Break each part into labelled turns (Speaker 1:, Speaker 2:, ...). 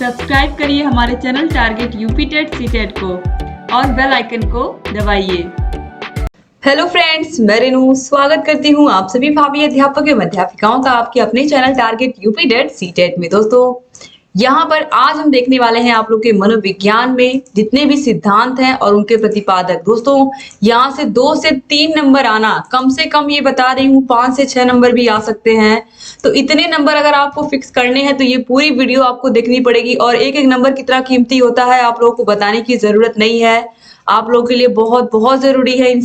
Speaker 1: Subscribe करिए हमारे channel target UP TET CTET को और बेल आइकन को दबाइए।
Speaker 2: हेलो फ्रेंड्स, मैं रेनू स्वागत करती हूँ आप सभी भावी अध्यापक एवं अध्यापिकाओं का आपके अपने channel target UP TET CTET में। दोस्तों, यहाँ पर आज हम देखने वाले हैं आप लोग के मनोविज्ञान में जितने भी सिद्धांत हैं और उनके प्रतिपादक। दोस्तों, यहाँ से 2 से 3 नंबर आना, कम से कम ये बता रही हूँ 5 से 6 नंबर भी आ सकते हैं। तो इतने नंबर अगर आपको फिक्स करने हैं तो ये पूरी वीडियो आपको देखनी पड़ेगी और एक एक नंबर कितना कीमती होता है आप लोगों को बताने की जरूरत नहीं है। आप लोगों के लिए बहुत बहुत जरूरी है इन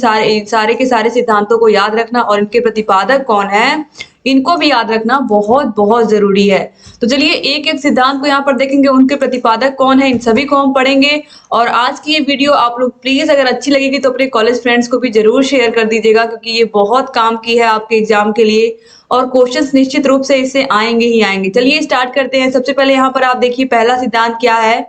Speaker 2: सारे के सारे सिद्धांतों को याद रखना और इनके प्रतिपादक कौन है इनको भी याद रखना बहुत बहुत जरूरी है। तो चलिए एक एक सिद्धांत को यहाँ पर देखेंगे, उनके प्रतिपादक कौन है इन सभी को हम पढ़ेंगे। और आज की ये वीडियो आप लोग प्लीज अगर अच्छी लगेगी तो अपने कॉलेज फ्रेंड्स को भी जरूर शेयर कर दीजिएगा, क्योंकि ये बहुत काम की है आपके एग्जाम के लिए और क्वेश्चंस निश्चित रूप से इससे आएंगे ही आएंगे। चलिए स्टार्ट करते हैं। सबसे पहले यहाँ पर आप देखिए पहला सिद्धांत क्या है।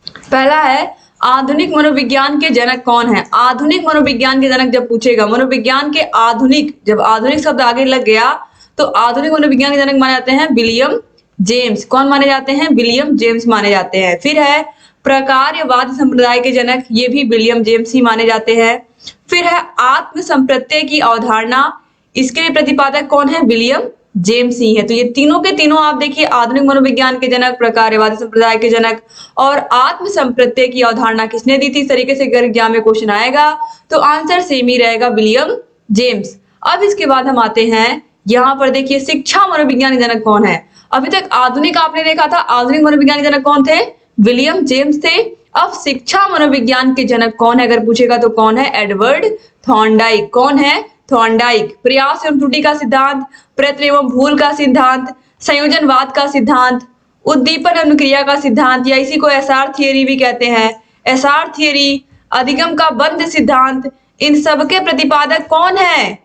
Speaker 2: पहला है आधुनिक मनोविज्ञान के जनक कौन है। आधुनिक मनोविज्ञान के जनक जब पूछेगा, मनोविज्ञान के आधुनिक, जब आधुनिक शब्द आगे लग गया तो आधुनिक मनोविज्ञान के जनक माने जाते हैं विलियम जेम्स। कौन माने जाते हैं? विलियम जेम्स माने जाते हैं। फिर है प्रकार्यवाद संप्रदाय के जनक, ये भी विलियम जेम्स ही माने जाते हैं। फिर है आत्म संप्रत्यय की अवधारणा, इसके प्रतिपादक कौन है? विलियम जेम्स ही है। तो ये तीनों के तीनों आप देखिए आधुनिक मनोविज्ञान के जनक, प्रकार्यवादी संप्रदाय के जनक और आत्म संप्रत्यय की अवधारणा किसने दी थी। इस तरीके से अगर एग्जाम में क्वेश्चन आएगा तो आंसर सेम ही रहेगा, विलियम जेम्स। अब इसके बाद हम आते हैं यहाँ पर देखिए शिक्षा मनोविज्ञान के जनक कौन है। अभी तक आधुनिक आपने देखा था, आधुनिक मनोविज्ञान के जनक कौन थे? विलियम जेम्स थे। अब शिक्षा मनोविज्ञान के जनक कौन है अगर पूछेगा तो कौन है? Edward Thorndike. कौन है? थॉर्नडाइक। प्रयास एवं त्रुटि का सिद्धांत, प्रयत्न एवं भूल का सिद्धांत, संयोजनवाद का सिद्धांत, उद्दीपन अनुक्रिया का सिद्धांत या इसी को एसआर थियरी भी कहते हैं, एसआर थियरी, अधिगम का बंध सिद्धांत, इन सबके प्रतिपादक कौन है?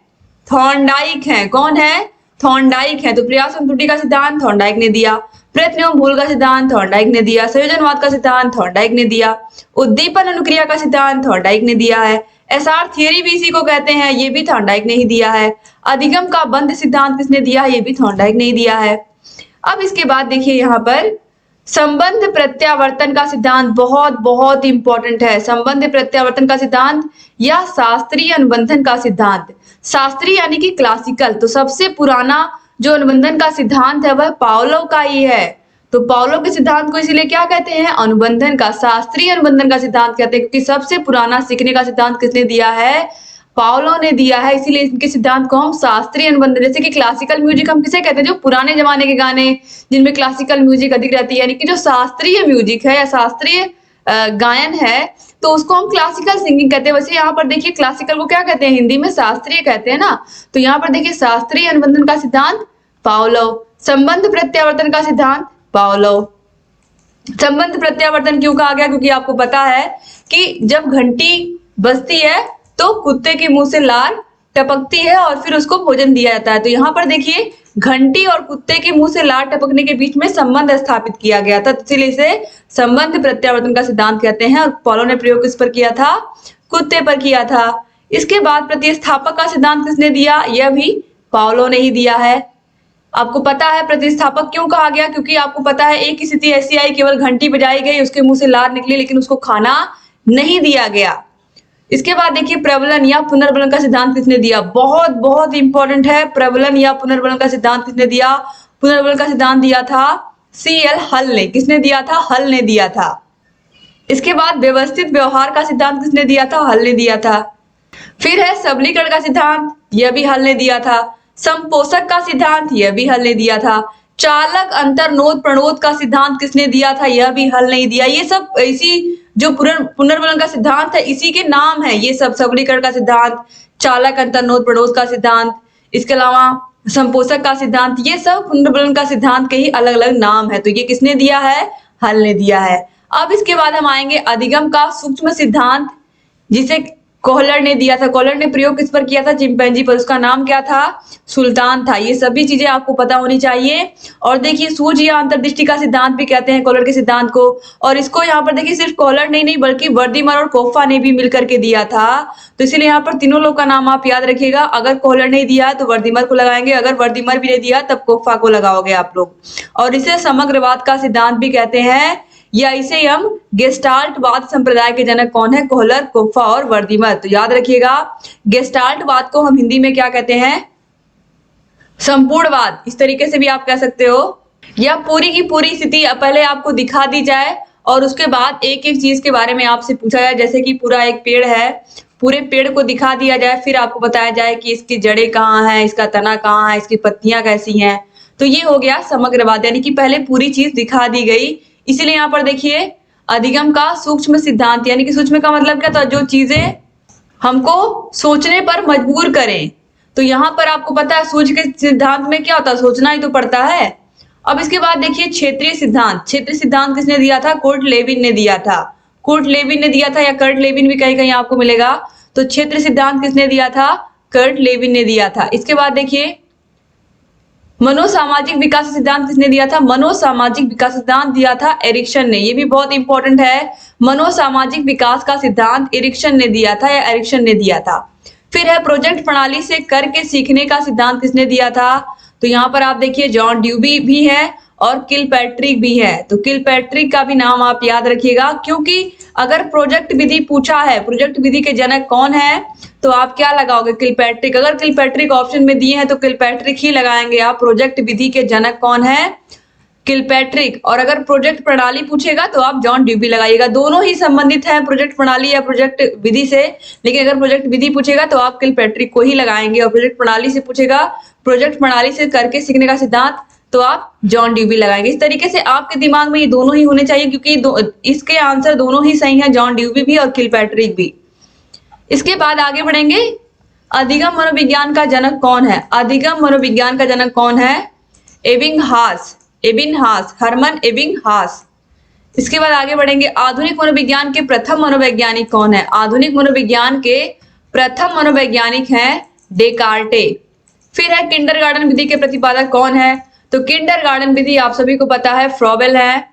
Speaker 2: थॉर्नडाइक है। कौन है? थॉर्नडाइक है। तो प्रयास एवं त्रुटि का सिद्धांत थॉर्नडाइक ने दिया, प्रयत्न एवं भूल का सिद्धांत थॉर्नडाइक ने दिया, संयोजनवाद का सिद्धांत थॉर्नडाइक ने दिया, उद्दीपन अनुक्रिया का सिद्धांत थॉर्नडाइक ने दिया है, एसआर थियरी भी इसी को कहते हैं, ये भी थॉर्नडाइक ने ही दिया है, अधिगम का बंध सिद्धांत किसने दिया है? ये भी थॉर्नडाइक ने ही दिया है। अब इसके बाद देखिए यहाँ पर संबंध प्रत्यावर्तन का सिद्धांत बहुत बहुत इंपॉर्टेंट है। संबंध प्रत्यावर्तन का सिद्धांत या शास्त्रीय अनुबंधन का सिद्धांत। शास्त्रीय यानी कि क्लासिकल, तो सबसे पुराना जो अनुबंधन का सिद्धांत है वह पावलोव का ही है। तो पावलोव के सिद्धांत को इसीलिए क्या कहते हैं? अनुबंधन का, शास्त्रीय अनुबंधन का सिद्धांत कहते हैं, क्योंकि सबसे पुराना सीखने का सिद्धांत किसने दिया है? पावलोव ने दिया है। इसीलिए इनके सिद्धांत को हम शास्त्रीय अनुबंधन, जैसे कि क्लासिकल म्यूजिक हम किसे कहते हैं? जो पुराने जमाने के गाने जिनमें क्लासिकल म्यूजिक अधिक रहती है, यानी कि जो शास्त्रीय म्यूजिक है या शास्त्रीय गायन है तो उसको हम क्लासिकल सिंगिंग कहते हैं। वैसे यहाँ पर देखिए क्लासिकल को क्या कहते हैं? हिंदी में शास्त्रीय कहते हैं ना। तो यहाँ पर देखिए शास्त्रीय अनुबंधन का सिद्धांत पावलोव, संबंध प्रत्यावर्तन का सिद्धांत पावलोव। संबंध प्रत्यावर्तन क्यों कहा गया? क्योंकि आपको पता है कि जब घंटी बजती है तो कुत्ते के मुंह से लार टपकती है और फिर उसको भोजन दिया जाता है। तो यहाँ पर देखिए घंटी और कुत्ते के मुंह से लार टपकने के बीच में संबंध स्थापित किया गया था, इसीलिए इसे संबंध प्रत्यावर्तन का सिद्धांत कहते हैं। और पावलोव ने प्रयोग किस पर किया था? कुत्ते पर किया था। इसके बाद प्रतिस्थापक का सिद्धांत किसने दिया? यह भी पावलोव ने ही दिया है। आपको पता है प्रतिस्थापक क्यों कहा गया? क्योंकि आपको पता है एक स्थिति ऐसी आई, केवल घंटी बजाई गई, उसके मुंह से लार निकली लेकिन उसको खाना नहीं दिया गया। इसके बाद देखिए प्रबलन या पुनर्बलन का सिद्धांत किसने दिया? बहुत बहुत इंपॉर्टेंट है। प्रबलन या पुनर्बलन का सिद्धांत किसने दिया? पुनर्बलन का सिद्धांत दिया था सीएल हल ने। किसने दिया था? हल ने दिया था। इसके बाद व्यवस्थित व्यवहार का सिद्धांत किसने दिया था? हल ने दिया था। फिर है सबलीकरण का सिद्धांत, यह भी हल ने दिया था। संपोषक का सिद्धांत, यह भी हल ने दिया था। चालक अंतर्नोद प्रणोद का सिद्धांत किसने दिया था? यह भी हल नहीं दिया। ये सब इसी जो पुनर्बलन का सिद्धांत है इसी के नाम है ये सब, सबलीकरण का सिद्धांत, चालक अंतर्नोद प्रणोद का सिद्धांत, इसके अलावा संपोषक का सिद्धांत, ये सब पुनर्बलन का सिद्धांत के ही अलग अलग नाम है। तो ये किसने दिया है? हल ने दिया है। अब इसके बाद हम आएंगे अधिगम का सूक्ष्म सिद्धांत, जिसे कोहलर ने दिया था। कोहलर ने प्रयोग किस पर किया था? चिंपैंजी पर। उसका नाम क्या था? सुल्तान था। ये सभी चीजें आपको पता होनी चाहिए। और देखिए सूझ या अंतर्दृष्टि का सिद्धांत भी कहते हैं कोहलर के सिद्धांत को। और इसको यहाँ पर देखिए सिर्फ कोहलर नहीं बल्कि वर्दीमर और कोफ्फा ने भी मिलकर के दिया था। तो इसलिए यहाँ पर तीनों लोग का नाम आप याद रखिएगा। अगर कोहलर नहीं दिया तो वर्दीमर को लगाएंगे, अगर वर्दीमर भी नहीं दिया तब कोफ्फा को लगाओगे आप लोग। और इसे समग्रवाद का सिद्धांत भी कहते हैं, या इसे हम गेस्टाल्टवाद संप्रदाय के जनक कौन है? कोहलर, कोफ्फा और वर्दीमर। तो याद रखिएगा गेस्टाल्टवाद को हम हिंदी में क्या कहते हैं? संपूर्णवाद। इस तरीके से भी आप कह सकते हो। या पूरी की पूरी स्थिति पहले आपको दिखा दी जाए और उसके बाद एक एक चीज के बारे में आपसे पूछा जाए। जैसे कि पूरा एक पेड़ है, पूरे पेड़ को दिखा दिया जाए, फिर आपको बताया जाए कि इसकी जड़ें कहाँ हैं, इसका तना कहाँ है, इसकी पत्तियां कैसी हैं। तो ये हो गया समग्रवाद, यानी कि पहले पूरी चीज दिखा दी गई। इसीलिए यहाँ पर देखिए अधिगम का सूक्ष्म सिद्धांत, यानी कि सूक्ष्म का मतलब क्या था? जो चीजें हमको सोचने पर मजबूर करें। तो यहाँ पर आपको पता है सूझ के सिद्धांत में क्या होता है? सोचना ही तो पड़ता है। अब इसके बाद देखिए क्षेत्रीय सिद्धांत। क्षेत्रीय सिद्धांत किसने दिया था? कुर्ट लेविन ने दिया था। कुर्ट लेविन ने दिया था, या कर्ट लेविन भी कहीं कहीं आपको मिलेगा। तो क्षेत्रीय सिद्धांत किसने दिया था? कर्ट लेविन ने दिया था। इसके बाद देखिए मनोसामाजिक विकास सिद्धांत किसने दिया था? मनोसामाजिक विकास सिद्धांत दिया था एरिक्सन ने। ये भी बहुत इंपॉर्टेंट है। मनोसामाजिक विकास का सिद्धांत एरिक्सन ने दिया था, या एरिक्सन ने दिया था। फिर है प्रोजेक्ट प्रणाली से करके सीखने का सिद्धांत किसने दिया था? तो यहाँ पर आप देखिए जॉन ड्यूबी भी है और किलपैट्रिक भी है। तो किलपैट्रिक का भी नाम आप याद रखिएगा, क्योंकि अगर प्रोजेक्ट विधि पूछा है, प्रोजेक्ट विधि के जनक कौन है, तो आप क्या लगाओगे? किलपैट्रिक। अगर किलपैट्रिक ऑप्शन में दिए हैं तो किलपैट्रिक ही लगाएंगे आप। प्रोजेक्ट विधि के जनक कौन है? किलपैट्रिक। और अगर प्रोजेक्ट प्रणाली पूछेगा तो आप जॉन ड्यूबी लगाइएगा। दोनों ही संबंधित हैं प्रोजेक्ट प्रणाली या प्रोजेक्ट विधि से, लेकिन अगर प्रोजेक्ट विधि पूछेगा तो आप किलपैट्रिक को ही लगाएंगे, और प्रोजेक्ट प्रणाली से पूछेगा, प्रोजेक्ट प्रणाली से करके सीखने का सिद्धांत, तो आप जॉन ड्यूबी लगाएंगे। इस तरीके से आपके दिमाग में ये दोनों ही होने चाहिए, क्योंकि इसके आंसर दोनों ही सही है, जॉन ड्यूबी भी और किलपैट्रिक भी। इसके बाद आगे बढ़ेंगे। अधिगम मनोविज्ञान का जनक कौन है? अधिगम मनोविज्ञान का जनक कौन है? एबिंगहास, एबिंगहास, हरमन एबिंगहास। इसके बाद आगे बढ़ेंगे। आधुनिक मनोविज्ञान के प्रथम मनोवैज्ञानिक कौन है? आधुनिक मनोविज्ञान के प्रथम मनोवैज्ञानिक हैं डेकार्टे। फिर है किंडरगार्टन विधि के प्रतिपादक कौन है? तो किंडरगार्टन विधि आप सभी को पता है फ्रॉबेल है,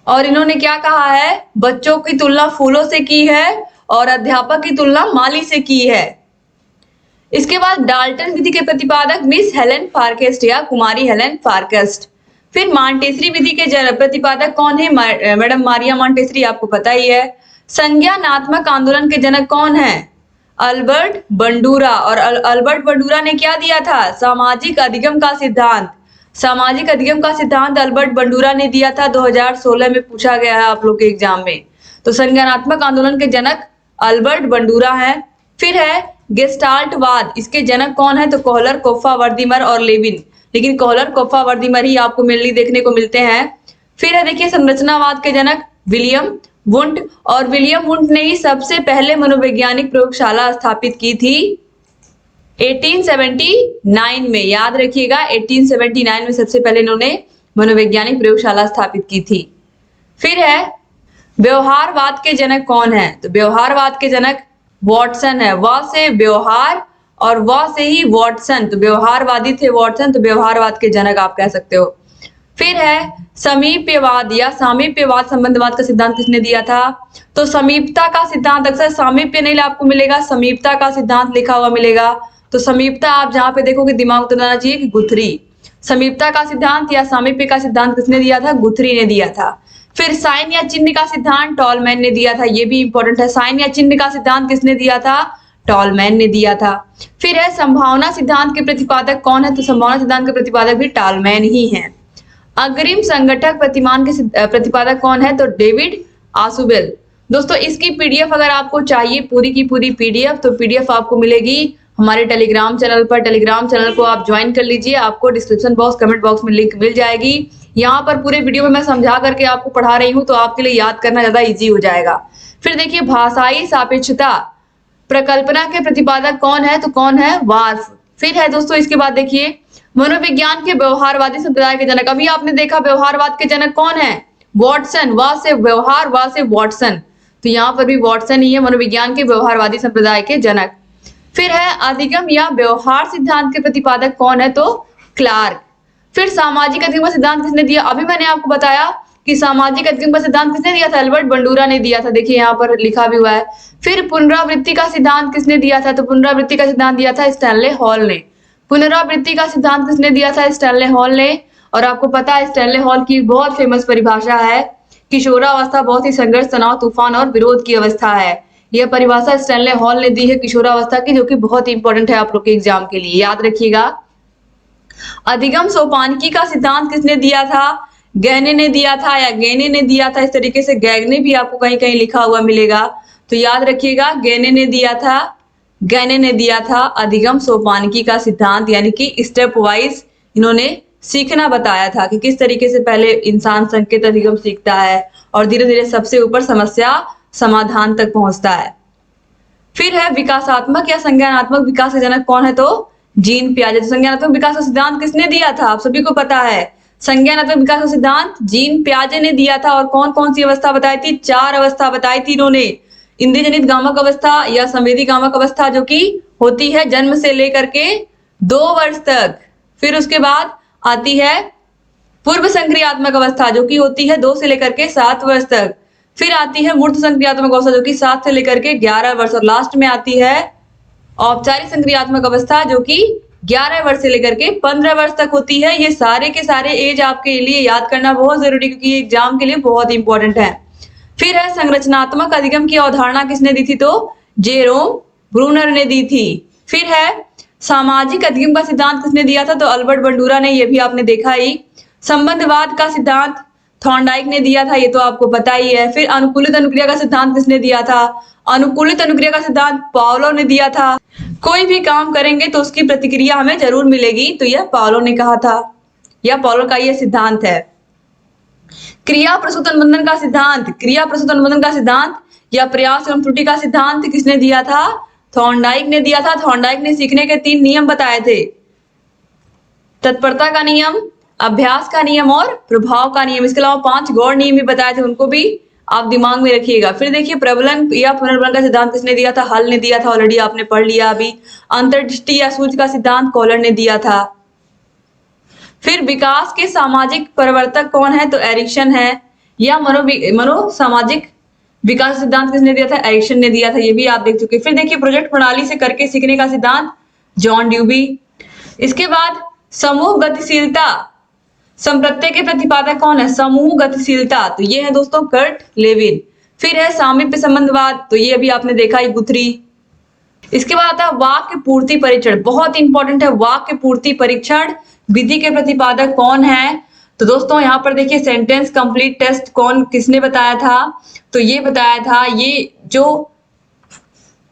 Speaker 2: और इन्होंने क्या कहा है? बच्चों की तुलना फूलों से की है और अध्यापक की तुलना माली से की है। इसके बाद डाल्टन विधि के प्रतिपादक मिस हेलेन फार्केस्ट या कुमारी हेलेन फार्केस्ट। फिर मॉन्टेसरी विधि के प्रतिपादक कौन है? मैडम मारिया मॉन्टेसरी, आपको पता ही है। संज्ञानात्मक आंदोलन के जनक कौन है? Albert Bandura. और अल्बर्ट बंडूरा ने क्या दिया था? सामाजिक अधिगम का सिद्धांत। सामाजिक अधिगम का सिद्धांत अल्बर्ट बंडूरा ने दिया था। 2016 में पूछा गया है आप लोग के एग्जाम में। तो संज्ञानात्मक आंदोलन के जनक अल्बर्ट बंडूरा है। फिर है गेस्टाल्टवाद, इसके जनक कौन है? तो कोहलर, कोफ्फा, वर्दीमर और लेविन, लेकिन कोहलर, कोफ्फा, वर्दीमर ही आपको मेनली देखने को मिलते हैं। फिर है देखिए संरचनावाद के जनक विलियम वुंट, और विलियम वुंट ने ही सबसे पहले मनोवैज्ञानिक प्रयोगशाला स्थापित की थी 1879 में। याद रखिएगा 1879 में सबसे पहले इन्होंने मनोवैज्ञानिक प्रयोगशाला स्थापित की थी। फिर है व्यवहारवाद के जनक कौन है? तो व्यवहारवाद के जनक वॉटसन है। व से व्यवहार और व से ही वॉटसन, तो व्यवहारवादी थे वॉटसन, तो व्यवहारवाद के जनक आप कह सकते हो। फिर है समीप्यवाद या सामीप्यवाद संबंधवाद का सिद्धांत किसने दिया था? तो समीपता का सिद्धांत, अक्सर सामीप्य नहीं आपको मिलेगा, समीपता का सिद्धांत लिखा हुआ मिलेगा। तो समीपता आप जहां पे देखोगे दिमाग उतर जाना चाहिए कि गुथरी। समीपता का सिद्धांत या सामीप्य का सिद्धांत किसने दिया था? गुथरी ने दिया था। फिर साइन या चिन्ह का सिद्धांत टॉलमैन ने दिया था। ये भी इंपॉर्टेंट है। साइन या चिन्ह का सिद्धांत किसने दिया था? टॉलमैन ने दिया था। फिर है संभावना सिद्धांत के प्रतिपादक कौन है? तो संभावना सिद्धांत के प्रतिपादक भी टॉलमैन ही हैं। अग्रिम संगठक प्रतिमान के प्रतिपादक कौन है? तो डेविड आसुबेल। दोस्तों इसकी पीडीएफ अगर आपको चाहिए, पूरी की पूरी पीडीएफ, तो पीडीएफ आपको मिलेगी हमारे टेलीग्राम चैनल पर। टेलीग्राम चैनल को आप ज्वाइन कर लीजिए, आपको डिस्क्रिप्शन बॉक्स, कमेंट बॉक्स में लिंक मिल जाएगी। यहाँ पर पूरे वीडियो में मैं समझा करके आपको पढ़ा रही हूँ, तो आपके लिए याद करना ज्यादा इजी हो जाएगा। फिर देखिए भाषाई सापेक्षता प्रकल्पना के प्रतिपादक कौन है? तो कौन है? वार्फ। फिर है दोस्तों इसके बाद देखिए मनोविज्ञान के व्यवहारवादी संप्रदाय के जनक। अभी आपने देखा व्यवहारवाद के जनक कौन है? वॉटसन। व से व्यवहार, व से वॉटसन। तो यहाँ पर भी वाटसन ही है मनोविज्ञान के व्यवहारवादी संप्रदाय के जनक। फिर है अधिगम या व्यवहार सिद्धांत के प्रतिपादक कौन है, तो क्लार्क। फिर सामाजिक अधिगम का सिद्धांत किसने दिया, अभी मैंने आपको बताया कि सामाजिक अधिगम का सिद्धांत किसने दिया था, अल्बर्ट बंडूरा ने दिया था, देखिए यहाँ पर लिखा भी हुआ है। फिर पुनरावृत्ति का सिद्धांत किसने दिया था, तो पुनरावृत्ति का सिद्धांत दिया था स्टैनले हॉल ने। पुनरावृत्ति का सिद्धांत किसने दिया था, स्टैनले हॉल ने। और आपको पता है स्टैनले हॉल की बहुत फेमस परिभाषा है, किशोरावस्था बहुत ही संघर्ष, तनाव, तूफान और विरोध की अवस्था है। यह परिभाषा स्टैनले हॉल ने दी है किशोरावस्था की, जो कि बहुत ही इंपॉर्टेंट है आप लोग के एग्जाम के लिए, याद रखिएगा। अधिगम सोपानकी का सिद्धांत किसने दिया था, गैने ने दिया था या गैने ने दिया था, इस तरीके से गैगने भी आपको कहीं कहीं लिखा हुआ मिलेगा, तो याद रखिएगा गैने ने दिया था, गैने ने दिया था अधिगम सोपानकी का सिद्धांत, यानी कि स्टेप वाइज इन्होंने सीखना बताया था कि किस तरीके से पहले इंसान संकेत अधिगम सीखता है और धीरे धीरे सबसे ऊपर समस्या समाधान तक पहुंचता है। फिर है विकासात्मक या संज्ञानात्मक विकास के जनक कौन है, तो जीन पियाजे। तो संज्ञानात्मक विकास का सिद्धांत किसने दिया था, आप सभी को पता है, संज्ञानात्मक विकास का सिद्धांत जीन पियाजे ने दिया था। और कौन कौन सी अवस्था बताई थी, 4 अवस्था बताई थी इन्होंने, इंद्रिय जनित गामक अवस्था या संवेदी गामक अवस्था जो कि होती है जन्म से लेकर के 2 वर्ष तक। फिर उसके बाद आती है पूर्व संक्रियात्मक अवस्था जो कि होती है 2 से लेकर के 7 वर्ष तक। फिर आती है मूर्त संक्रियात्मक अवस्था जो कि 7 से लेकर के 11 वर्ष, और लास्ट में आती है औपचारिक संक्रियात्मक अवस्था जो कि 11 वर्ष से लेकर के 15 वर्ष तक होती है। ये सारे के सारे एज आपके लिए याद करना बहुत जरूरी, क्योंकि एग्जाम के लिए बहुत इंपॉर्टेंट है। फिर है संरचनात्मक अधिगम की अवधारणा किसने दी थी, तो जेरोम ब्रूनर ने दी थी। फिर है सामाजिक अधिगम का सिद्धांत किसने दिया था, तो अल्बर्ट बंडूरा ने, ये भी आपने देखा ही। संबंधवाद का सिद्धांत थॉर्नडाइक ने दिया था, ये तो आपको पता ही है। फिर अनुकूलित अनुक्रिया का सिद्धांत किसने दिया था, अनुकूलित अनुक्रिया का सिद्धांत पावलो ने दिया था। कोई भी काम करेंगे तो उसकी प्रतिक्रिया हमें जरूर मिलेगी, तो यह पावलो ने कहा था, यह पावलो का यह सिद्धांत है। क्रिया प्रसूत अनुबंधन का सिद्धांत, क्रिया प्रसूत अनुबंधन का सिद्धांत या प्रयास एवं त्रुटि का सिद्धांत किसने दिया था, थॉर्नडाइक ने दिया था। थॉर्नडाइक ने सीखने के 3 नियम बताए थे, तत्परता का नियम, अभ्यास का नियम और प्रभाव का नियम। इसके अलावा 5 गौड़ नियम भी बताए थे, उनको भी आप दिमाग में रखिएगा। फिर देखिए प्रबलन या पुनर्बलन का सिद्धांत किसने दिया था, हल ने दिया था, ऑलरेडी आपने पढ़ लिया अभी। अंतर्दृष्टि या सूझ का सिद्धांत कॉलर ने दिया था। फिर विकास के सामाजिक परिवर्तक कौन है, तो एरिक्सन है। या मनो सामाजिक विकास सिद्धांत किसने दिया था, एरिक्सन ने दिया था, ये भी आप देख चुके। फिर देखिए प्रोजेक्ट प्रणाली से करके सीखने का सिद्धांत जॉन ड्यूबी। इसके बाद समूह गतिशीलता संप्रत्यय के प्रतिपादक कौन है, समूह गतिशीलता, तो ये है दोस्तों कर्ट लेविन। फिर है सामीप्य संबंधवाद, तो ये अभी आपने देखा ही, गुथरी। इसके बाद आता है वाक्य पूर्ति परीक्षण, बहुत इंपॉर्टेंट है। वाक्य पूर्ति परीक्षण विधि के प्रतिपादक कौन है, तो दोस्तों यहाँ पर देखिए सेंटेंस कंप्लीट टेस्ट कौन किसने बताया था, तो ये बताया था, ये जो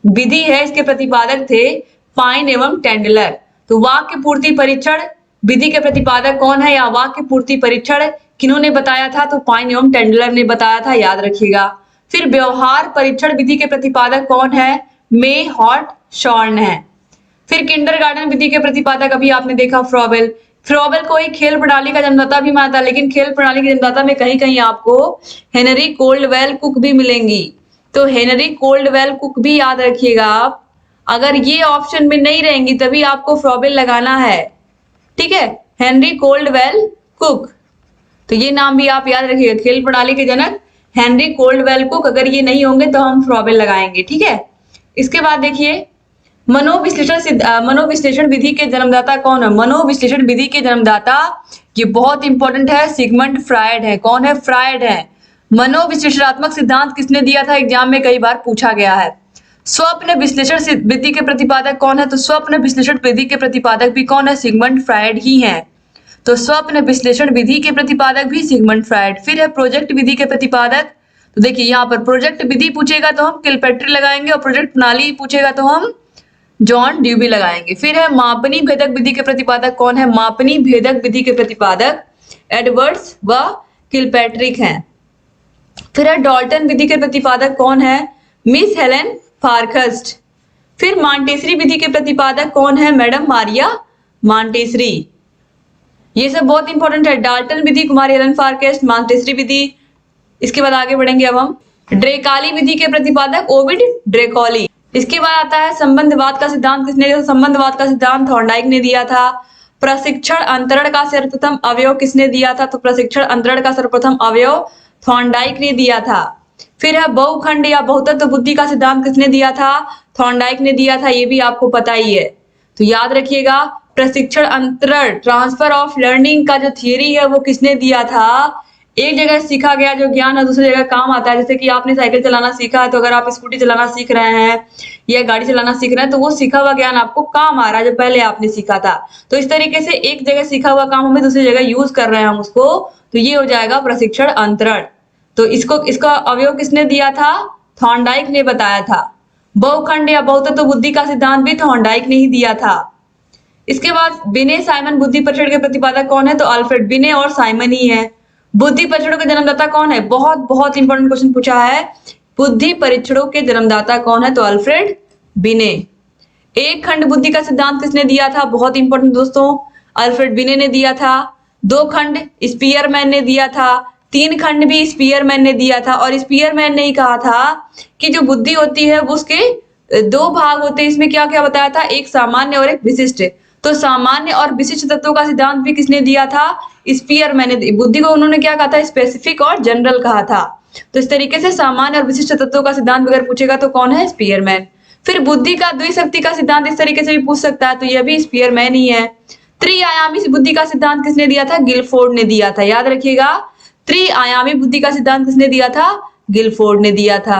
Speaker 2: विधि है इसके प्रतिपादक थे पाइन एवं टेंडलर। तो वाक्य पूर्ति परीक्षण विधि के प्रतिपादक कौन है या वाक्य पूर्ति परीक्षण किन्होंने बताया था, तो पाइन एवं टेंडलर ने बताया था, याद रखिएगा। फिर व्यवहार परीक्षण विधि के प्रतिपादक कौन है, मे हॉट शॉर्न है। फिर किंडरगार्टन विधि के प्रतिपादक अभी आपने देखा फ्रॉबेल। फ्रॉबेल को एक खेल प्रणाली का जन्मदाता भी माना था, लेकिन खेल प्रणाली के जन्मदाता में कहीं कहीं आपको हेनरी कोल्डवेल कुक भी मिलेंगी, तो हेनरी कोल्डवेल कुक भी याद रखिएगा आप। अगर ये ऑप्शन में नहीं रहेंगी तभी आपको फ्रॉबेल लगाना है, ठीक है, हेनरी कोल्डवेल कुक, तो ये नाम भी आप याद रखिएगा, खेल प्रणाली के जनक हेनरी कोल्डवेल कुक। अगर ये नहीं होंगे तो हम फ्रॉबेल लगाएंगे, ठीक है। इसके बाद देखिए मनोविश्लेषण विधि के जन्मदाता कौन है, मनोविश्लेषण विधि के जन्मदाता ये बहुत इंपॉर्टेंट है, सिगमंड फ्रायड है। कौन है, फ्रायड है। मनोविश्लेषणात्मक सिद्धांत किसने दिया था, एग्जाम में कई बार पूछा गया है। स्वप्न विश्लेषण विधि के प्रतिपादक कौन है, तो स्वप्न विश्लेषण विधि के प्रतिपादक भी कौन है, सिगमंड फ्रायड ही है। तो स्वप्न विश्लेषण विधि के प्रतिपादक भी सिगमंड फ्रायड। फिर है प्रोजेक्ट विधि के प्रतिपादक, तो देखिए यहाँ पर प्रोजेक्ट विधि पूछेगा तो हम किलपेट्री लगाएंगे, और प्रोजेक्ट प्रणाली पूछेगा तो हम जॉन ड्यूबी लगाएंगे। फिर है मापनी भेदक विधि के प्रतिपादक कौन है, मापनी भेदक विधि के प्रतिपादक एडवर्ड्स व किलपैट्रिक हैं। फिर है डॉल्टन विधि के प्रतिपादक कौन है, मिस हेलेन फारकस्ट। फिर मांटेसरी विधि के प्रतिपादक कौन है, मैडम मारिया मांटेसरी। ये सब बहुत इंपॉर्टेंट है, डाल्टन विधि कुमारी हेलेन फारकस्ट, मांटेसरी विधि। इसके बाद आगे बढ़ेंगे अब हम। ड्रेकाली विधि के प्रतिपादक ओविड ड्रेकोली। इसके बाद आता है संबंधवाद का सिद्धांत किसने दिया? संबंधवाद का सिद्धांत थॉर्नडाइक ने दिया था। प्रशिक्षण अंतरण का सर्वप्रथम अवयव किसने दिया था? तो प्रशिक्षण अंतरण का सर्वप्रथम अवयव थॉर्नडाइक ने दिया था। फिर है बहुखंड या बहुतत्व बुद्धि का सिद्धांत किसने दिया था? थॉर्नडाइक ने दिया था, ये भी आपको पता ही है। तो याद रखिएगा, प्रशिक्षण अंतरण ट्रांसफर ऑफ लर्निंग का जो थियरी है वो किसने दिया था? एक जगह सीखा गया जो ज्ञान है दूसरी जगह काम आता है। जैसे कि आपने साइकिल चलाना सीखा है, तो अगर आप स्कूटी चलाना सीख रहे हैं या गाड़ी चलाना सीख रहे हैं तो वो सीखा हुआ ज्ञान आपको काम आ रहा है जो पहले आपने सीखा था। तो इस तरीके से एक जगह सीखा हुआ काम हमें दूसरी जगह यूज कर रहे हैं हम उसको, तो ये हो जाएगा प्रशिक्षण अंतरण। तो इसका अवयव किसने दिया था? थॉर्नडाइक ने बताया था। बहुखंड या बहुतत्व बुद्धि का सिद्धांत भी थॉर्नडाइक ने ही दिया था। इसके बाद बिने साइमन बुद्धि परीक्षण के प्रतिपादक कौन है? तो अल्फ्रेड बिने और साइमन ही है। बुद्धि परीक्षणों के जन्मदाता कौन है? बहुत बहुत इंपॉर्टेंट क्वेश्चन पूछा है। बुद्धि परीक्षणों के जन्मदाता कौन है? तो अल्फ्रेड बिने। एक खंड बुद्धि का सिद्धांत किसने दिया था? बहुत इंपॉर्टेंट दोस्तों, अल्फ्रेड बिने ने दिया था। दो खंड स्पीयरमैन ने दिया था। तीन खंड भी स्पीयरमैन ने दिया था। और स्पीयरमैन ने ही कहा था कि जो बुद्धि होती है वो उसके दो भाग होते हैं। इसमें क्या क्या बताया था? एक सामान्य और एक विशिष्ट। तो सामान्य और विशिष्ट तत्वों का सिद्धांत भी किसने दिया था? स्पीयरमैन ने। बुद्धि को उन्होंने क्या कहा था? स्पेसिफिक और जनरल कहा था। तो इस तरीके से सामान्य और विशिष्ट तत्वों का सिद्धांत अगर पूछेगा तो कौन है? स्पीयरमैन। फिर बुद्धि का द्विशक्ति का सिद्धांत इस तरीके से भी पूछ सकता है, तो यह भी स्पीयरमैन ही है। त्रिआयामी बुद्धि का सिद्धांत किसने दिया था? गिलफोर्ड ने दिया था। याद रखिएगा, त्रिआयामी बुद्धि का सिद्धांत किसने दिया था? गिलफोर्ड ने दिया था।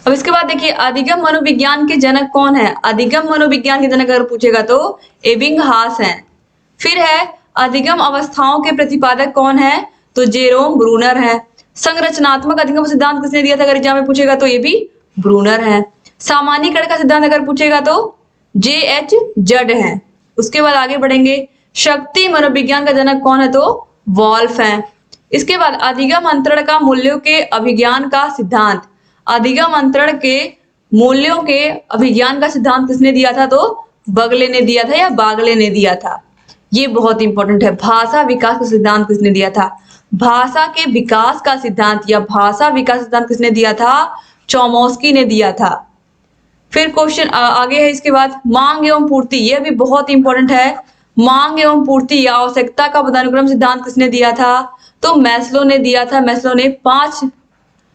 Speaker 2: अब इसके बाद देखिए, अधिगम मनोविज्ञान के जनक कौन है? अधिगम मनोविज्ञान के जनक अगर पूछेगा तो एबिंगहास है। फिर है अधिगम अवस्थाओं के प्रतिपादक कौन है? तो जेरोम ब्रूनर है। संरचनात्मक अधिगम सिद्धांत किसने दिया था? अगर एग्जाम में पूछेगा तो ये भी ब्रूनर है। सामान्यीकरण का सिद्धांत अगर पूछेगा तो J.H. जड है। उसके बाद आगे बढ़ेंगे, शक्ति मनोविज्ञान का जनक कौन है? तो वॉल्फ है। इसके बाद अधिगम अंतरण का मूल्यों के अभिज्ञान का सिद्धांत, अधिगम अंतरण के मूल्यों के अभिज्ञान का सिद्धांत किसने दिया था? तो बगले ने दिया था या बागले ने दिया था। ये बहुत इंपॉर्टेंट है। भाषा विकास का सिद्धांत किसने दिया था? भाषा के विकास का सिद्धांत या भाषा विकास सिद्धांत किसने दिया था? चोमस्की ने दिया था। फिर क्वेश्चन आगे है इसके बाद, मांग एवं पूर्ति, यह भी बहुत इंपॉर्टेंट है। मांग एवं पूर्ति या आवश्यकता का पदानुक्रम सिद्धांत किसने दिया था? तो मैस्लो ने दिया था। मैस्लो ने 5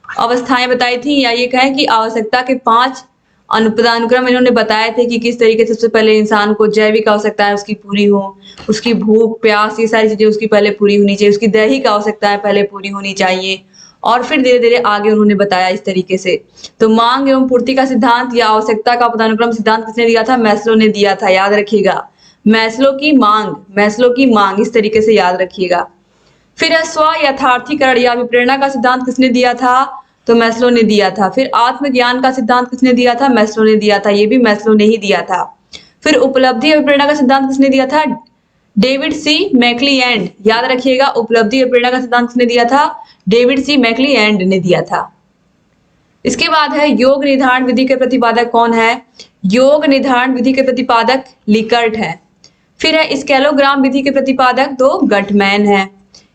Speaker 2: अवस्थाएं बताई थी, या ये कहें कि आवश्यकता के 5 पदानुक्रम इन्होंने बताए थे कि किस तरीके से सबसे पहले इंसान को जैविक आवश्यकताएं उसकी पूरी हो, उसकी भूख प्यास ये सारी चीजें उसकी पहले पूरी होनी चाहिए, उसकी दैहिक आवश्यकताएं पहले पूरी होनी चाहिए, और फिर धीरे धीरे आगे उन्होंने बताया इस तरीके से। तो मांग एवं पूर्ति का सिद्धांत या आवश्यकता का पदानुक्रम सिद्धांत किसने दिया था? मैस्लो ने दिया था। याद रखिएगा, मैस्लो की मांग इस तरीके से याद रखिएगा। फिर है स्व यथार्थीकरण या विप्रेरणा का सिद्धांत किसने दिया था? तो मैस्लो ने दिया था। फिर आत्मज्ञान का सिद्धांत किसने दिया था? मैस्लो ने दिया था। ये भी मैस्लो ने ही दिया था। फिर उपलब्धि और प्रेरणा का सिद्धांत किसने दिया था? डेविड सी मैक्लीएंड। याद रखिएगा, उपलब्धि और प्रेरणा का सिद्धांत किसने दिया था? डेविड सी मैक्लीएंड ने दिया था। इसके बाद है योग निर्धारण विधि के प्रतिपादक कौन है? योग निर्धारण विधि के प्रतिपादक लिकर्ट है। फिर है स्केलोग्राम विधि के प्रतिपादक तो गटमैन है।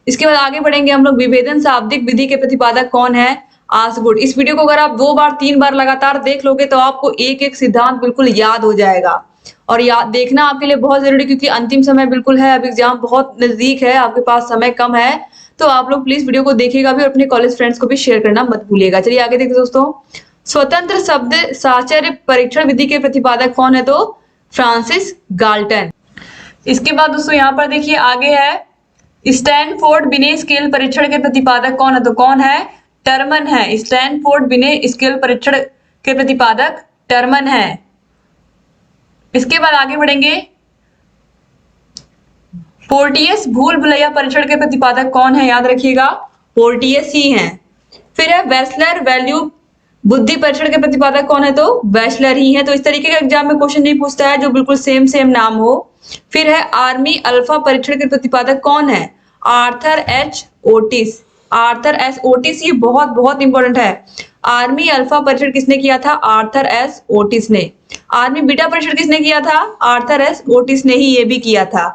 Speaker 2: इसके बाद आगे बढ़ेंगे हम लोग, विभेदन शाब्दिक विधि के प्रतिपादक कौन है? आसगुड। इस वीडियो को अगर आप 2 बार 3 बार लगातार देख लोगे तो आपको एक एक सिद्धांत बिल्कुल याद हो जाएगा। और याद देखना आपके लिए बहुत जरूरी, क्योंकि अंतिम समय बिल्कुल है, अब एग्जाम बहुत नजदीक है, आपके पास समय कम है। तो आप लोग प्लीज वीडियो को देखिएगा भी और अपने कॉलेज फ्रेंड्स को भी शेयर करना मत भूलिएगा। चलिए आगे देखते दोस्तों, स्वतंत्र शब्द साहचर्य परीक्षण विधि के प्रतिपादक कौन है? तो फ्रांसिस गाल्टन। इसके बाद दोस्तों यहाँ पर देखिए आगे है, स्टैनफोर्ड बिने स्केल परीक्षण के प्रतिपादक कौन है? तो कौन है? टर्मन है। स्टैनफोर्ड बिने स्केल परीक्षण के प्रतिपादक टर्मन है। इसके बाद आगे बढ़ेंगे, पोर्टियस भूल भुलैया परीक्षण के प्रतिपादक कौन है? याद रखिएगा, पोर्टियस ही हैं। फिर है वेस्लर वैल्यू बुद्धि परीक्षण के प्रतिपादक कौन है? तो वेस्लर ही है। तो इस तरीके का एग्जाम में क्वेश्चन नहीं पूछता है जो बिल्कुल सेम नाम हो। फिर है आर्मी अल्फा परीक्षण के प्रतिपादक कौन है? Arthur H Otis. Arthur S Otis, ये बहुत बहुत इंपॉर्टेंट है। आर्मी अल्फा परीक्षण किसने किया था? आर्थर एस ओटिस ने। आर्मी बीटा परीक्षण किसने किया था? आर्थर एस ओटिस ने ही ये भी किया था।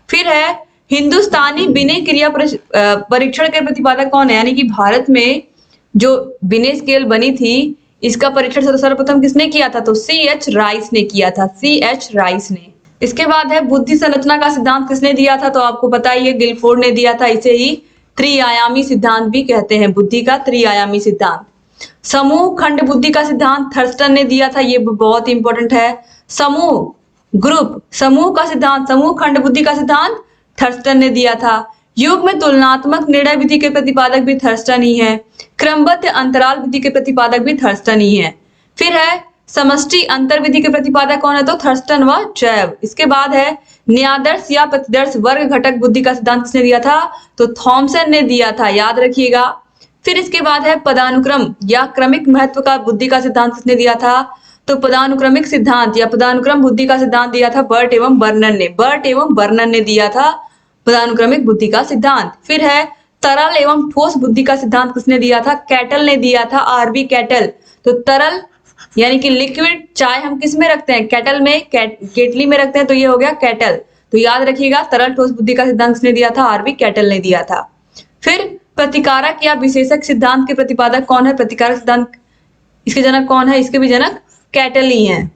Speaker 2: फिर है हिंदुस्तानी बिने क्रिया परीक्षण के प्रतिपादक कौन है? यानी कि भारत में जो बिने स्केल बनी थी, इसका परीक्षण सर्वप्रथम किसने किया था? तो C.H. राइस ने किया था, C.H. राइस ने। इसके बाद है बुद्धि संरचना का सिद्धांत किसने दिया था? तो आपको पता ही है, गिलफोर्ड ने दिया था। इसे ही त्रिआयामी सिद्धांत भी कहते हैं, बुद्धि का त्रिआयामी सिद्धांत। समूह खंड बुद्धि का सिद्धांत थर्स्टन ने दिया था, ये बहुत इंपॉर्टेंट है। समूह ग्रुप समूह का सिद्धांत, समूह खंड बुद्धि का सिद्धांत थर्स्टन ने दिया था। युग में तुलनात्मक निर्णय विधि के प्रतिपादक भी थर्स्टन ही है। क्रमबद्ध अंतराल विधि के प्रतिपादक भी थर्स्टन ही है। फिर है समष्टि अंतर विधि के प्रतिपादक कौन है? तो थर्स्टन व चैव। इसके बाद है न्यादर्श या प्रतिदर्श वर्ग घटक बुद्धि का सिद्धांत किसने दिया था? तो थॉमसन ने दिया था, याद रखिएगा। फिर इसके बाद है पदानुक्रम या क्रमिक महत्व का बुद्धि का सिद्धांत किसने दिया था? तो पदानुक्रमिक सिद्धांत या पदानुक्रम बुद्धि का सिद्धांत दिया था बर्ट एवं बर्नन ने, बर्ट एवं बर्नन ने दिया था पदानुक्रमिक बुद्धि का सिद्धांत। फिर है तरल एवं ठोस बुद्धि का सिद्धांत किसने दिया था? कैटल ने दिया था, आरबी कैटल। तो तरल यानी कि लिक्विड चाय हम किस में रखते हैं? कैटल में, केटली में रखते हैं, तो ये हो गया कैटल। तो याद रखिएगा, तरल ठोस बुद्धि का सिद्धांत किसने दिया था? आरबी कैटल ने दिया था। फिर प्रतिकारक या विशेषक सिद्धांत के प्रतिपादक कौन है? प्रतिकारक सिद्धांत इसके जनक कौन है? इसके भी जनक कैटल ही हैं।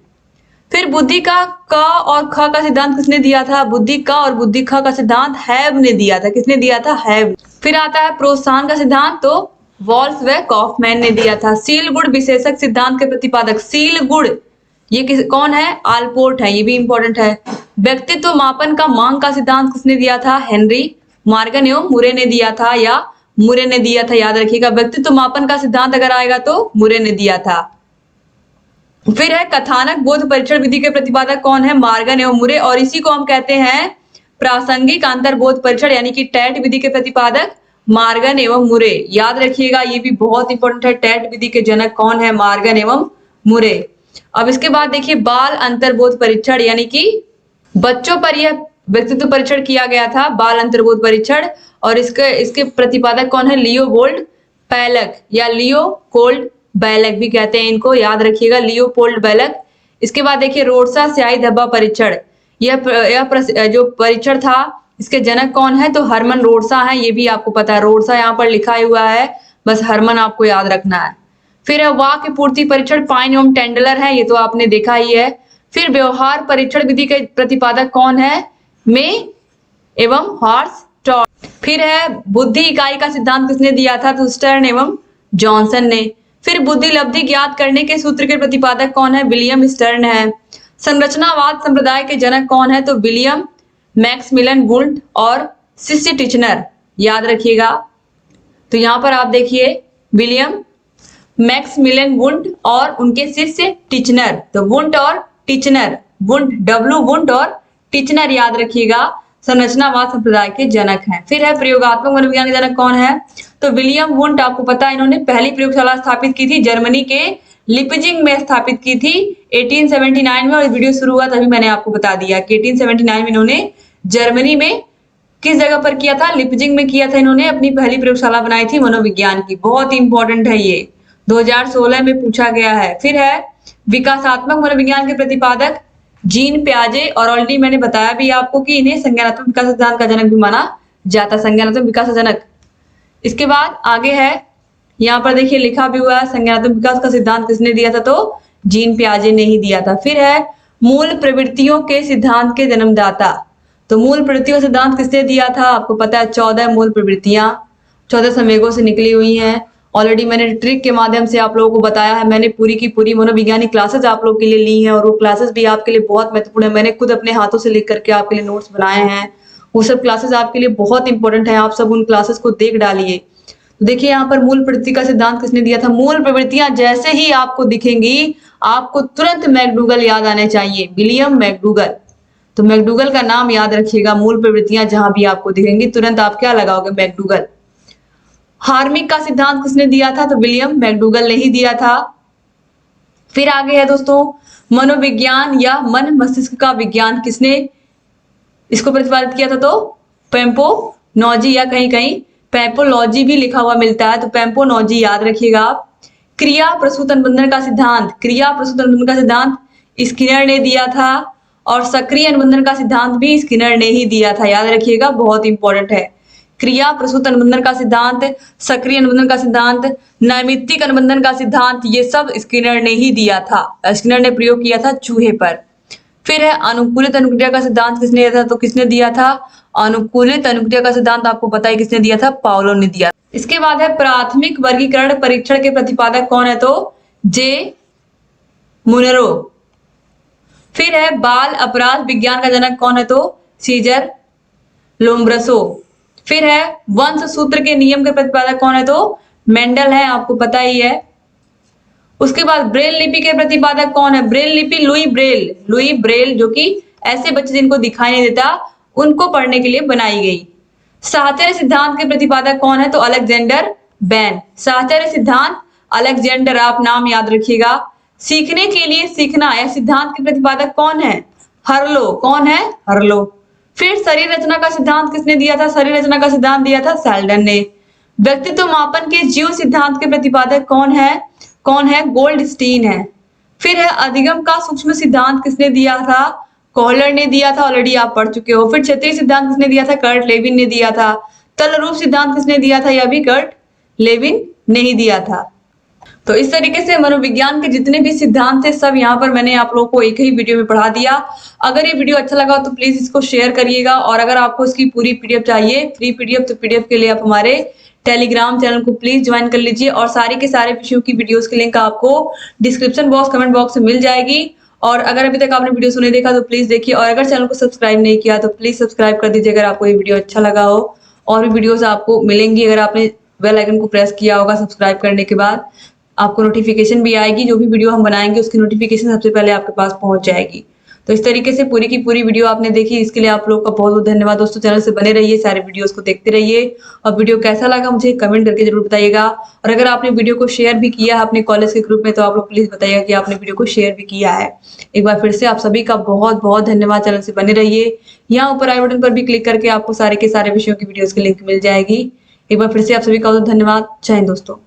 Speaker 2: फिर बुद्धि का क और ख का सिद्धांत किसने दिया था? बुद्धि क और बुद्धि ख का सिद्धांत हैब ने दिया था। किसने दिया था? हैब। फिर आता है प्रोत्साहन का सिद्धांत, तो वॉल्स व कॉफमैन ने दिया था। सील गुण विशेषक सिद्धांत के प्रतिपादक, सील गुण ये कौन है? आलपोर्ट है, ये भी इंपॉर्टेंट है। व्यक्तित्व मापन का मांग का सिद्धांत किसने दिया था? हेनरी मॉर्गन एवं मुरे ने दिया था, या मुरे ने दिया था, याद रखिएगा। व्यक्तित्व मापन का सिद्धांत अगर आएगा तो मुरे ने दिया था। फिर है कथानक बोध परीक्षण विधि के प्रतिपादक कौन है? मॉर्गन एवं मुरे, और इसी को हम कहते हैं प्रासंगिक अंतर्बोध परीक्षण यानी कि टैट विधि के प्रतिपादक मॉर्गन एवं मुरे। याद रखिएगा, ये भी बहुत इंपॉर्टेंट है। टैट विधि के जनक कौन है? मॉर्गन एवं मुरे। अब इसके बाद देखिए बाल अंतर्बोध परीक्षण यानी कि बच्चों पर यह व्यक्तित्व परीक्षण किया गया था, बाल अंतर्बोध परीक्षण, और इसके प्रतिपादक कौन है? लियोपोल्ड पैलक या लियोपोल्ड बैलक भी कहते हैं इनको, याद रखिएगा, लियोपोल्ड बैलक। इसके बाद देखिए रोडसा स्याही धब्बा परीक्षण, यह जो परीक्षण था इसके जनक कौन है? तो हरमन रोडसा है, ये भी आपको पता है, रोडसा यहाँ पर लिखा हुआ है, बस हरमन आपको याद रखना है। फिर है वाक्य पूर्ति परीक्षण, पाइन एवं टेंडलर है, ये तो आपने देखा ही है। फिर व्यवहार परीक्षण विधि के प्रतिपादक कौन है? मे एवं हॉर्स टॉड। फिर है बुद्धि इकाई का सिद्धांत किसने दिया था? तो स्टर्न एवं जॉनसन ने। फिर बुद्धि लब्धि ज्ञात करने के सूत्र के प्रतिपादक कौन है? विलियम स्टर्न है। संरचनावाद संप्रदाय के जनक कौन है? तो विलियम मैक्समिलन वुंट और शिष्य टिचनर, याद रखिएगा। तो यहाँ पर आप देखिए विलियम मैक्समिलन वुंट और उनके शिष्य टिचनर, तो वुंट और टिचनर, वुंट डब्ल्यू वुंट और टिचनर, याद रखिएगा, संरचनावाद संप्रदाय के जनक हैं। फिर है प्रयोगात्मक मनोविज्ञान के जनक कौन है? तो विलियम वुंट, आपको पता है इन्होंने पहली प्रयोगशाला स्थापित की थी, जर्मनी के लिपजिंग में स्थापित की थी 1879 में, और वीडियो शुरू हुआ तभी मैंने आपको बता दिया कि 1879 में इन्होंने जर्मनी में किस जगह पर किया था? लिपजिंग में किया था। इन्होंने अपनी पहली प्रयोगशाला बनाई थी मनोविज्ञान की, बहुत इंपॉर्टेंट है ये, 2016 में पूछा गया है। फिर है विकासात्मक मनोविज्ञान के प्रतिपादक जीन प्याजे, और ऑलरेडी मैंने बताया भी आपको कि इन्हें संज्ञानात्मक विकास सिद्धांत का जनक भी माना जाता, संज्ञानात्मक विकास जनक। इसके बाद आगे है, यहाँ पर देखिए लिखा भी हुआ है संज्ञानात्मक विकास का सिद्धांत किसने दिया था? तो जीन प्याजे ने ही दिया था। फिर है मूल प्रवृत्तियों के सिद्धांत के जन्मदाता, तो मूल प्रवृत्तियों का सिद्धांत किसने दिया था? आपको पता है 14 मूल प्रवृत्तियां 14 संवेगों से निकली हुई हैं। ऑलरेडी मैंने ट्रिक के माध्यम से आप लोगों को बताया है, मैंने पूरी की पूरी मनोविज्ञानिक क्लासेस आप लोगों के लिए ली हैं, और वो क्लासेस भी आपके लिए बहुत महत्वपूर्ण है। मैंने खुद अपने हाथों से लिख करके आपके लिए नोट्स बनाए हैं, वो सब क्लासेस आपके लिए बहुत इंपॉर्टेंट है, आप सब उन क्लासेस को देख डालिए। तो देखिए यहाँ पर मूल प्रवृत्ति का सिद्धांत किसने दिया था? मूल प्रवृत्तियां जैसे ही आपको दिखेंगी आपको तुरंत मैकडूगल याद आने चाहिए, विलियम मैकडूगल। तो मैकडूगल का नाम याद रखिएगा, मूल प्रवृत्तियां जहां भी आपको दिखेंगी तुरंत आप क्या लगाओगे? मैकडूगल। हार्मिक का सिद्धांत किसने दिया था? तो विलियम मैकडूगल ने ही दिया था। फिर आगे है दोस्तों मनोविज्ञान या मन मस्तिष्क का विज्ञान, किसने इसको प्रतिपादित किया था? तो पैम्पोनॉजी, या कहीं कहीं पैम्पोलॉजी भी लिखा हुआ मिलता है, तो पैम्पोनॉजी याद रखिएगा आप। क्रिया प्रसूत अनुबंधन का सिद्धांत, क्रिया प्रसूत अनुबंधन का सिद्धांत स्किनर ने दिया था, और सक्रिय अनुबंधन का सिद्धांत भी स्किनर ने ही दिया था, याद रखिएगा, बहुत इंपॉर्टेंट है। क्रिया प्रसूत अनुबंधन का सिद्धांत, सक्रिय अनुबंधन का सिद्धांत, नैमित्तिक अनुबंधन का सिद्धांत, ये सब स्किनर ने ही दिया था। स्किनर ने प्रयोग किया था चूहे पर। फिर है अनुकूलित अनुक्रिया का सिद्धांत, किसने दिया था? तो किसने दिया था? अनुकूलित अनुक्रिया का सिद्धांत आपको पता है किसने दिया था? पाउलो ने दिया। इसके बाद है प्राथमिक वर्गीकरण परीक्षण के प्रतिपादक कौन है? तो जे मुनरो। फिर है बाल अपराध विज्ञान का जनक कौन है? तो सीजर लोम्ब्रसो। फिर है वंश सूत्र के नियम के प्रतिपादक कौन है? तो मेंडल है, आपको पता ही है। उसके बाद ब्रेल लिपि के प्रतिपादक कौन है? ब्रेल लिपि लुई ब्रेल। लुई ब्रेल जो कि ऐसे बच्चे जिनको दिखाई नहीं देता उनको पढ़ने के लिए बनाई गई। साहचर्य सिद्धांत के प्रतिपादक कौन है? तो अलेक्जेंडर बैन। साहचर्य सिद्धांत अलेक्जेंडर, आप नाम याद रखिएगा। सीखने के लिए सीखना या सिद्धांत के प्रतिपादक कौन है? हर्लो। कौन है? हर्लो। फिर शरीर रचना का सिद्धांत किसने दिया था? शरीर रचना का सिद्धांत दिया था सेल्डन ने। व्यक्तित्व मापन के जीव सिद्धांत के प्रतिपादक कौन है? कौन है? गोल्डस्टीन है। फिर है अधिगम का सूक्ष्म सिद्धांत किसने दिया था? कोहलर ने दिया था, ऑलरेडी आप पढ़ चुके हो। फिर क्षेत्रीय सिद्धांत किसने दिया था? कर्ट लेविन ने दिया था। तल रूप सिद्धांत किसने दिया था? यह भी कर्ट लेविन ने ही दिया था। तो इस तरीके से मनोविज्ञान के जितने भी सिद्धांत थे सब यहाँ पर मैंने आप लोगों को एक ही वीडियो में पढ़ा दिया। अगर ये वीडियो अच्छा लगा तो प्लीज इसको शेयर करिएगा, और अगर आपको इसकी पूरी पीडीएफ चाहिए, फ्री पीडीएफ, तो पीडीएफ के लिए आप हमारे टेलीग्राम चैनल को प्लीज ज्वाइन कर लीजिए, और सारे के सारे विषयों की वीडियोस के लिंक आपको डिस्क्रिप्शन बॉक्स, कमेंट बॉक्स में मिल जाएगी। और अगर अभी तक आपने वीडियो नहीं देखा तो प्लीज देखिए, और अगर चैनल को सब्सक्राइब नहीं किया तो प्लीज सब्सक्राइब कर दीजिए अगर आपको ये वीडियो अच्छा लगा हो। और भी वीडियोस आपको मिलेंगी, अगर आपने बेल आइकन को प्रेस किया होगा सब्सक्राइब करने के बाद आपको नोटिफिकेशन भी आएगी। जो भी वीडियो हम बनाएंगे उसकी नोटिफिकेशन सबसे पहले आपके पास पहुंच जाएगी। तो इस तरीके से पूरी की पूरी वीडियो आपने देखी, इसके लिए आप लोगों का बहुत बहुत धन्यवाद दोस्तों। चैनल से बने रहिए, सारे वीडियोस को देखते रहिए, और वीडियो कैसा लगा मुझे कमेंट करके जरूर बताइएगा। और अगर आपने वीडियो को शेयर भी किया अपने कॉलेज के ग्रुप में तो आप लोग प्लीज बताइएगा कि आपने वीडियो को शेयर भी किया है। एक बार फिर से आप सभी का बहुत बहुत धन्यवाद। चैनल से बने रहिए। यहाँ ऊपर आई बटन पर भी क्लिक करके आपको सारे के सारे विषयों की वीडियोस की लिंक मिल जाएगी। एक बार फिर से आप सभी का बहुत धन्यवाद। जय हिंद दोस्तों।